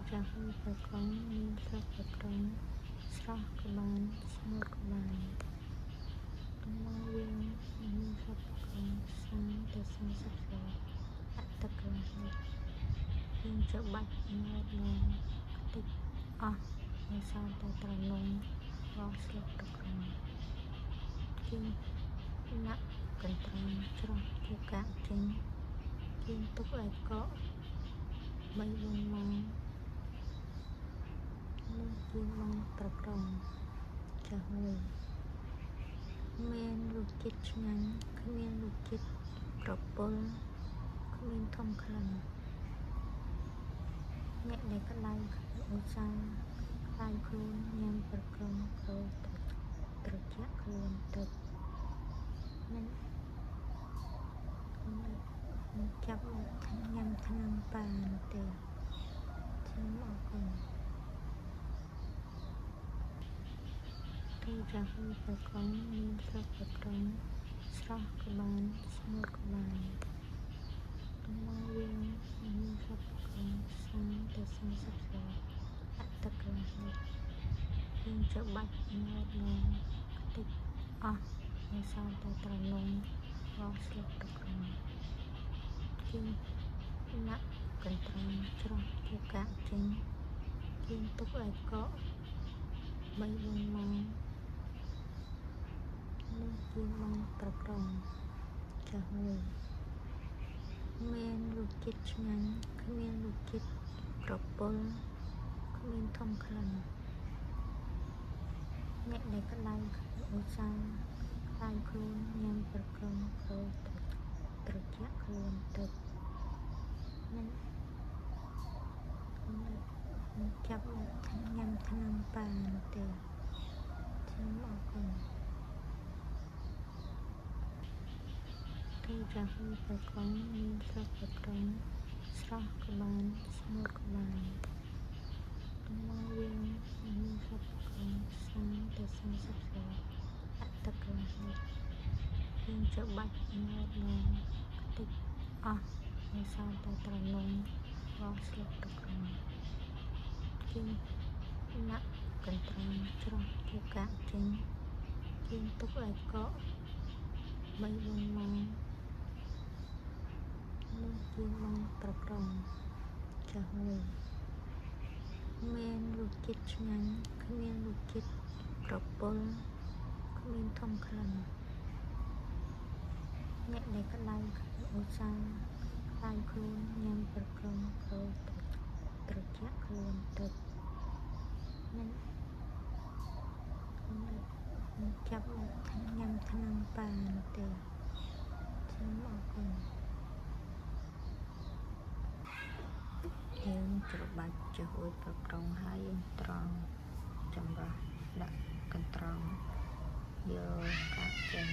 ចាស់មួយប្រកងមានស្លឹកប្រក្រងស្រស់ក៏បានស្ងួតក៏បានតំងយើងមានស្លឹកប្រក្រង30 ទៅ40 ស្លាបដាក់ទឹកកន្លះលីត្រយើងច្បាច់ងត់ងងខ្ទេចអស់នៅសល់តែត្រនំរបស់ស្លឹកប្រក្រងយើងដាក់កន្ត្រងច្រោះជាកាកចេញយើងទុកឲ្យកក 3-4 ម៉ោងនោះយើងបានប្រក្រងចាស់មួយមានរសជាតិឆ្ងាញ់គ្មានរសជាតិក្រពុលគ្មានធំក្លិនអ្នកដែលក្តៅឧស្សាហ៍ក្តៅខ្លួនញ៉ាំប្រក្រងក៏ត្រជាក់ខ្លួនទឹកមិនចាប់ញ៉ាំថ្នាំប៉ានោះទេខ្ញុំអរគុណទូចាស់មួយប្រក្រងមានស្លឹកប្រក្រងស្រស់ក៏បានស្ងួតក៏បានតំងយើងមានស្លឹកប្រក្រង30 ទៅ40 ស្លាបដាក់ទឹកកន្លះលីត្រយើងច្បាច់ងត់ងងខ្ទេចអស់នៅសល់តែត្រនំរបស់ស្លឹកប្រក្រងយើងដាក់កន្ត្រងច្រោះជាកាកចេញយើងទុកឲ្យកក 3-4 ម៉ោងនោះយើងបានប្រក្រងចាស់មួយមានរសជាតិឆ្ងាញ់គ្មានរសជាតិក្រពុលគ្មានធំក្លិនអ្នកដែលក្តៅឧស្សាហ៍ក្តៅខ្លួនញ៉ាំប្រក្រងក៏ត្រជាក់ខ្លួនទឹកមិនចាប់ញ៉ាំថ្នាំប៉ានោះទេខ្ញុំអរគុណទូចាស់មួយប្រក្រងមានស្លឹកប្រក្រងស្រស់ក៏បានស្ងួតក៏បានតំងយើងមានស្លឹកប្រក្រង30 ទៅ40 ស្លាបដាក់ទឹកកន្លះលីត្រយើងច្បាច់ងត់ងងខ្ទេចអស់នៅសល់តែត្រនំរបស់ស្លឹកប្រក្រងយើងដាក់កន្ត្រងច្រោះជាកាកចេញយើងទុកឲ្យកក 3-4 ម៉ោងនោះយើងបានប្រក្រងចាស់មួយមានរសជាតិឆ្ងាញ់គ្មានរសជាតិក្រពុលគ្មានធំក្លិនអ្នកដែលក្តៅឧស្សាហ៍ក្តៅខ្លួនញ៉ាំប្រក្រងក៏ត្រជាក់ខ្លួនទឹកមិនចាប់ញ៉ាំថ្នាំប៉ានោះទេខ្ញុំអរគុណយើងច្របាច់ជាហួយប្រក្រងហើយយើងត្រង់ចម្រោះដាក់កន្ត្រងយកកាត់ចេញ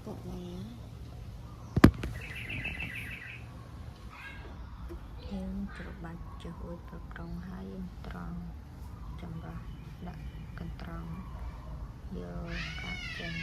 ទុកនេះយើងច្របាច់ជាហួយប្រក្រងហើយយើងត្រង់ចម្រោះដាក់កន្ត្រងយកកាត់ចេញ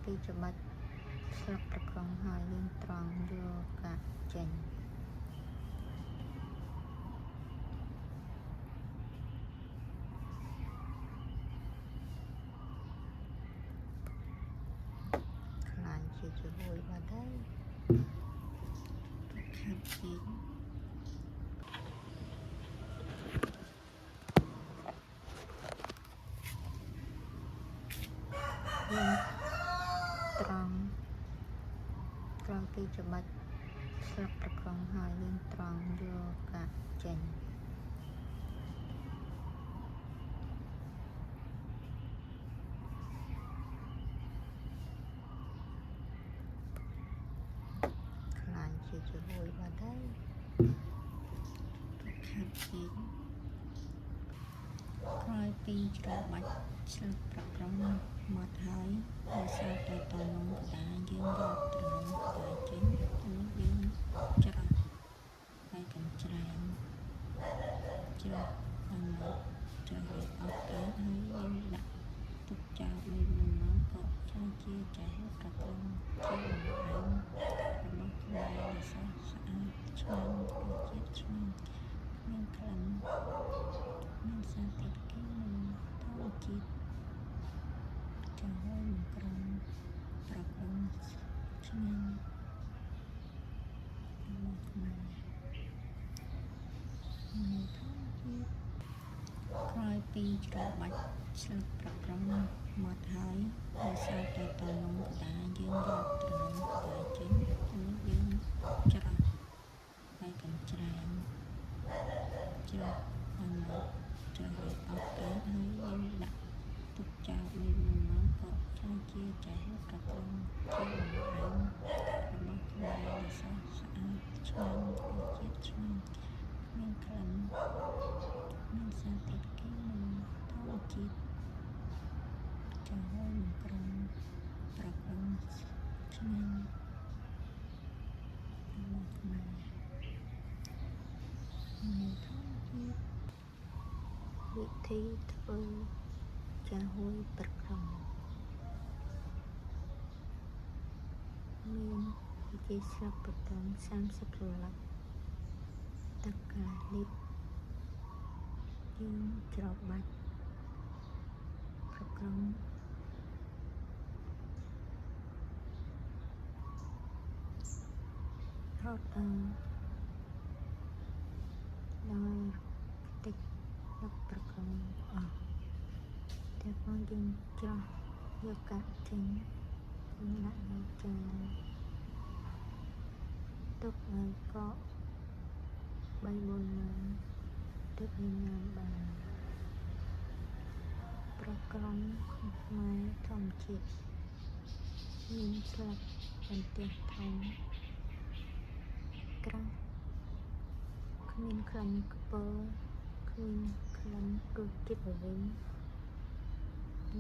ពីច្បាច់ស្លឹកប្រកងហើយយើងត្រង់យកកាក់ចេញខ្លាញ់ជាជួយបាត់ហើយខាត់ជីយើងត្រង់ពីច្បាច់ស្លឹកប្រកងហើយយើងត្រង់យកកាក់ចេញខ្លាញ់ជាជួយបាត់ហើយខាត់ជីក្រោយពីច្របាច់ស្លឹកប្រកងមកហើយដោយសារតែតនំកដាយើងយកត្រនំកដាចេញហើយយើងច្រោះហើយកញ្ច្រែងច្រោះឲ្យមកច្រោះឲ្យអស់កាហើយយើងដាក់ទុកចោលមួយម៉ោងក៏ចាជាចាស់ប្រកងជាបង្អែមរបស់ខ្មែរដែលស្អាតឆ្ងាញ់រសជាតិឆ្ងាញ់មានក្លិនមានសារធាតុគីមីធម្មជាតិចំហុយមិនក្រំប្រកងឆ្ងាញ់របស់ខ្មែរមានធម្មជាតិក្រោយពីច្របាច់ស្លឹកប្រកងមកហើយដោយសារតែតនំកដាយើងយកត្រនំកដាចេញហើយយើងច្រោះហើយកញ្ច្រែងច្រោះឲ្យមកច្រោះឲ្យអស់កាហើយយើងដាក់ទុកចោលមួយម៉ោងក៏ចាជាចាស់ប្រកងជាបង្អែមរបស់ខ្មែរដែលស្អាតឆ្ងាញ់រសជាតិឆ្ងាញ់មានក្លិនមានសារធាតុគីមីធម្មជាតិចំហុយមិនក្រំប្រកងឆ្ងាញ់របស់ខ្មែរមានធម្មជាតិវិធីធ្វើចាហួយប្រកងមានវិធីស្លឹកបតង30សន្លឹកទឹកកន្លះលីត្រយើងច្របាច់ប្រកងរត់ដោយតិចទឹកប្រកងអស់តែផងយើងច្រោះយកកាក់ចេញយើងដាក់នៅចានទុកឲ្យកក3-4ម៉ោងទើបយើងញ៉ាំបានប្រកងខ្មែរធម្មជាតិមានស្លឹកបន្ទះធំក្រាស់គ្មានក្លិនខ្ពើគ្មានក្លិនរសជាតិល្វីង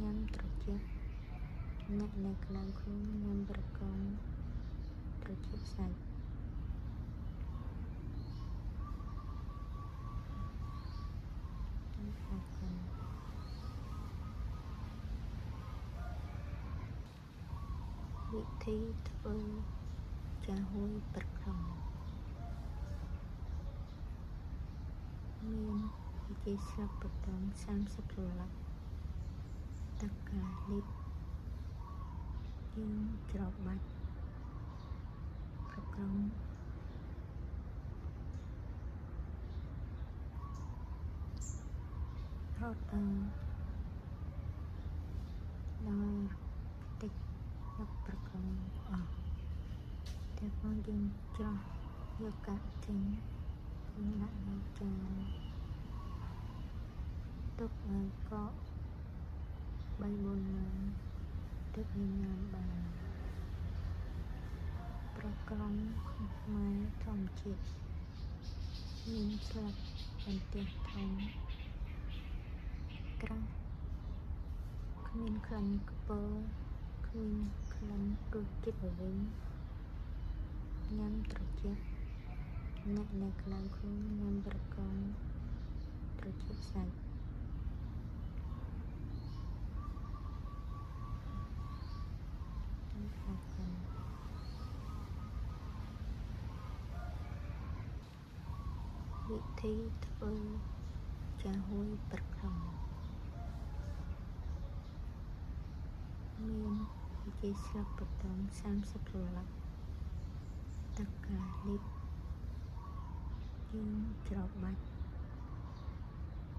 ញ៉ាំត្រជាក់អ្នកនៅក្តៅខ្លួនញ៉ាំប្រកងត្រជាក់សាច់វិធីធ្វើចាហួយប្រកងមានវិធីស្លឹកបតង30សន្លឹកទឹកកន្លះលីត្រយើងច្របាច់ប្រកងរត់ដោយតិចទឹកប្រកងអស់តែផងយើងច្រោះយកកាក់ចេញយើងដាក់នៅចានទុកឲ្យកក3-4ម៉ោងទើបយើងញ៉ាំបានប្រកងខ្មែរធម្មជាតិមានស្លឹកបន្ទះធំក្រាស់គ្មានក្លិនខ្ពើគ្មានក្លិនរសជាតិល្វីងញ៉ាំត្រជាក់អ្នកនៅក្តៅខ្លួនញ៉ាំប្រកងត្រជាក់សាច់ ថាកិនវិធីធ្វើចាហួយប្រក្រុងមានវិជាស្លាបបតង30រលឹកទឹកកាលីត្រយើងច្របាច់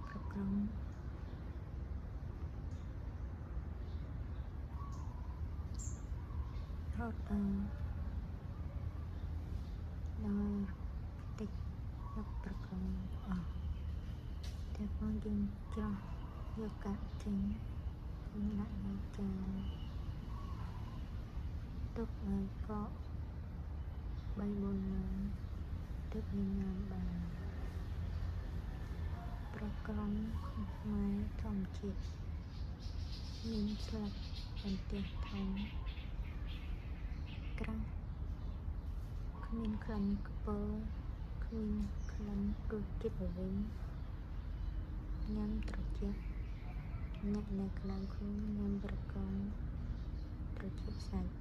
ប្រក្រុងរត់ដល់តិចទឹកប្រក្រុងអស់តែផងយើងច្រោះយកកាក់ចេញយើងដាក់នៅចានទុកឲ្យកក3-4ម៉ោងទើបយើងញ៉ាំបានប្រក្រុងខ្មែរធម្មជាតិមានស្លាបបន្ទះធំក្រាស់គ្មានក្លិនខ្ពុលគ្មានក្លិនរសជាតិល្វីងញ៉ាំត្រជាក់អ្នកនៅក្តៅខ្លួនញ៉ាំប្រក្រុងត្រជាក់សាច់